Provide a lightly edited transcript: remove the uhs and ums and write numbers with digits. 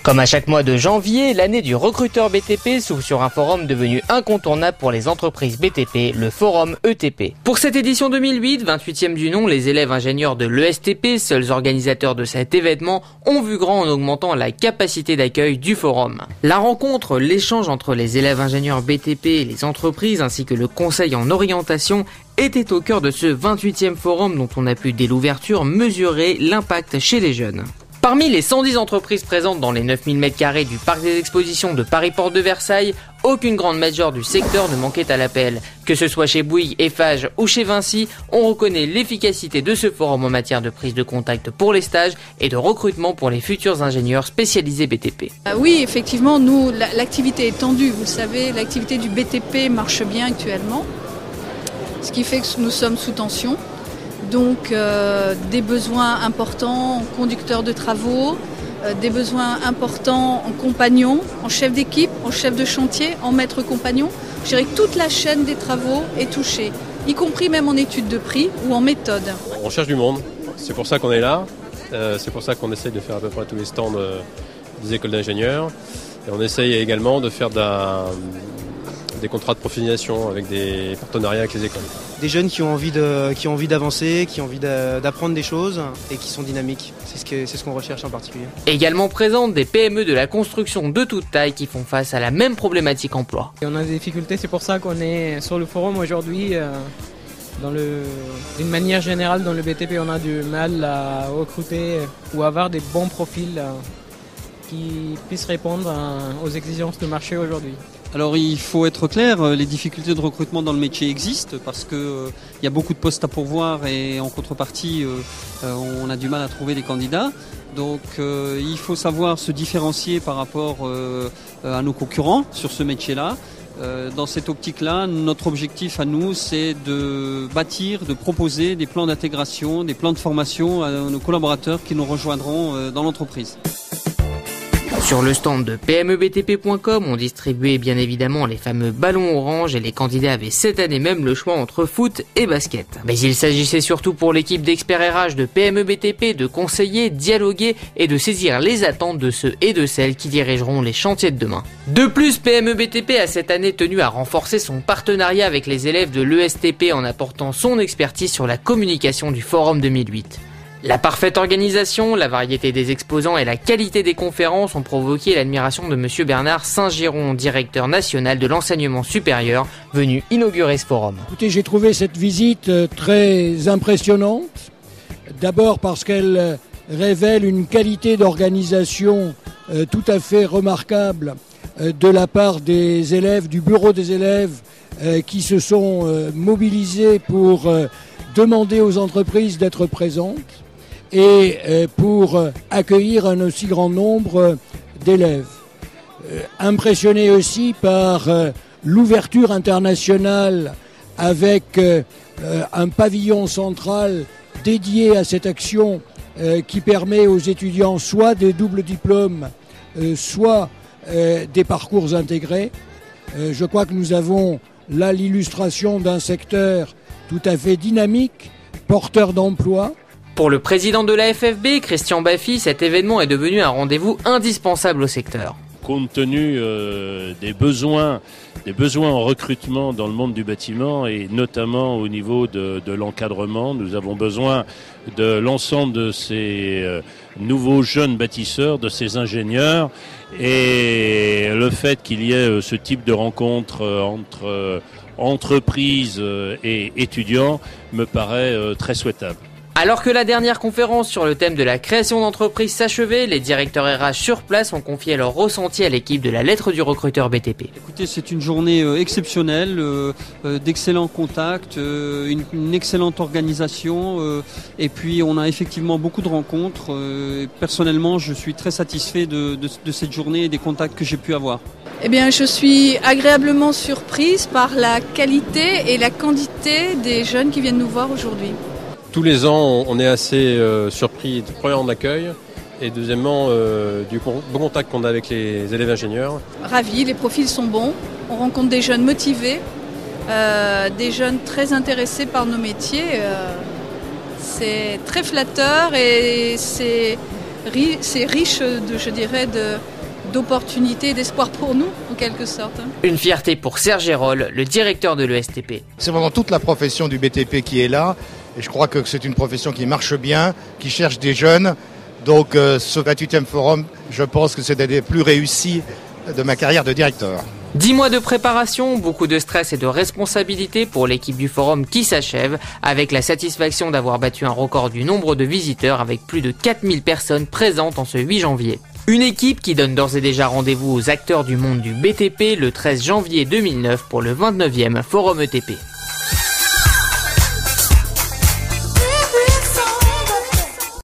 Comme à chaque mois de janvier, l'année du recruteur BTP s'ouvre sur un forum devenu incontournable pour les entreprises BTP, le forum ETP. Pour cette édition 2008, 28e du nom, les élèves ingénieurs de l'ESTP, seuls organisateurs de cet événement, ont vu grand en augmentant la capacité d'accueil du forum. La rencontre, l'échange entre les élèves ingénieurs BTP et les entreprises, ainsi que le conseil en orientation, était au cœur de ce 28e forum dont on a pu, dès l'ouverture, mesurer l'impact chez les jeunes. Parmi les 110 entreprises présentes dans les 9000 m² du parc des expositions de Paris-Porte de Versailles, aucune grande major du secteur ne manquait à l'appel. Que ce soit chez Bouygues, Eiffage ou chez Vinci, on reconnaît l'efficacité de ce forum en matière de prise de contact pour les stages et de recrutement pour les futurs ingénieurs spécialisés BTP. Oui, effectivement, nous, l'activité est tendue. Vous le savez, l'activité du BTP marche bien actuellement, ce qui fait que nous sommes sous tension. Donc des besoins importants en conducteurs de travaux, des besoins importants en compagnons, en chef d'équipe, en chef de chantier, en maître compagnon. Je dirais que toute la chaîne des travaux est touchée, y compris même en études de prix ou en méthode. On cherche du monde, c'est pour ça qu'on est là, c'est pour ça qu'on essaye de faire à peu près tous les stands des écoles d'ingénieurs. Et on essaye également de faire des contrats de professionnalisation avec des partenariats avec les écoles. Des jeunes qui ont envie d'avancer, qui ont envie d'apprendre des choses et qui sont dynamiques. C'est ce qu'on recherche en particulier. Également présentes des PME de la construction de toute taille qui font face à la même problématique emploi. Et on a des difficultés, c'est pour ça qu'on est sur le forum aujourd'hui. D'une manière générale, dans le BTP, on a du mal à recruter ou avoir des bons profils qui puissent répondre aux exigences du marché aujourd'hui. Alors il faut être clair, les difficultés de recrutement dans le métier existent parce que y a beaucoup de postes à pourvoir et en contrepartie on a du mal à trouver des candidats. Donc il faut savoir se différencier par rapport à nos concurrents sur ce métier-là. Dans cette optique-là, notre objectif à nous, c'est de bâtir, de proposer des plans d'intégration, des plans de formation à nos collaborateurs qui nous rejoindront dans l'entreprise. Sur le stand de PMEBTP.com, on distribuait bien évidemment les fameux ballons orange et les candidats avaient cette année même le choix entre foot et basket. Mais il s'agissait surtout pour l'équipe d'experts RH de PMEBTP de conseiller, dialoguer et de saisir les attentes de ceux et de celles qui dirigeront les chantiers de demain. De plus, PMEBTP a cette année tenu à renforcer son partenariat avec les élèves de l'ESTP en apportant son expertise sur la communication du Forum 2008. La parfaite organisation, la variété des exposants et la qualité des conférences ont provoqué l'admiration de monsieur Bernard Saint-Giron, directeur national de l'enseignement supérieur, venu inaugurer ce forum. Écoutez, j'ai trouvé cette visite très impressionnante. D'abord parce qu'elle révèle une qualité d'organisation tout à fait remarquable de la part des élèves, du bureau des élèves qui se sont mobilisés pour demander aux entreprises d'être présentes et pour accueillir un aussi grand nombre d'élèves. Impressionné aussi par l'ouverture internationale avec un pavillon central dédié à cette action qui permet aux étudiants soit des doubles diplômes, soit des parcours intégrés. Je crois que nous avons là l'illustration d'un secteur tout à fait dynamique, porteur d'emploi. Pour le président de la FFB, Christian Baffy, cet événement est devenu un rendez-vous indispensable au secteur. Compte tenu des besoins en recrutement dans le monde du bâtiment et notamment au niveau de l'encadrement, nous avons besoin de l'ensemble de ces nouveaux jeunes bâtisseurs, de ces ingénieurs, et le fait qu'il y ait ce type de rencontre entre entreprises et étudiants me paraît très souhaitable. Alors que la dernière conférence sur le thème de la création d'entreprise s'achevait, les directeurs RH sur place ont confié leur ressenti à l'équipe de la lettre du recruteur BTP. Écoutez, c'est une journée exceptionnelle, d'excellents contacts, une excellente organisation et puis on a effectivement beaucoup de rencontres. Personnellement, je suis très satisfait de cette journée et des contacts que j'ai pu avoir. Eh bien, je suis agréablement surprise par la qualité et la quantité des jeunes qui viennent nous voir aujourd'hui. Tous les ans, on est assez surpris, premièrement de l'accueil et deuxièmement du bon contact qu'on a avec les élèves ingénieurs. Ravi, les profils sont bons, on rencontre des jeunes motivés, des jeunes très intéressés par nos métiers. C'est très flatteur et c'est riche, je dirais, d'opportunité et d'espoir pour nous, en quelque sorte. Une fierté pour Serge Hérol, le directeur de l'ESTP. C'est vraiment toute la profession du BTP qui est là. Et je crois que c'est une profession qui marche bien, qui cherche des jeunes. Donc ce 28e forum, je pense que c'est des plus réussis de ma carrière de directeur. 10 mois de préparation, beaucoup de stress et de responsabilité pour l'équipe du forum qui s'achève, avec la satisfaction d'avoir battu un record du nombre de visiteurs avec plus de 4000 personnes présentes en ce 8 janvier. Une équipe qui donne d'ores et déjà rendez-vous aux acteurs du monde du BTP le 13 janvier 2009 pour le 29e Forum ETP.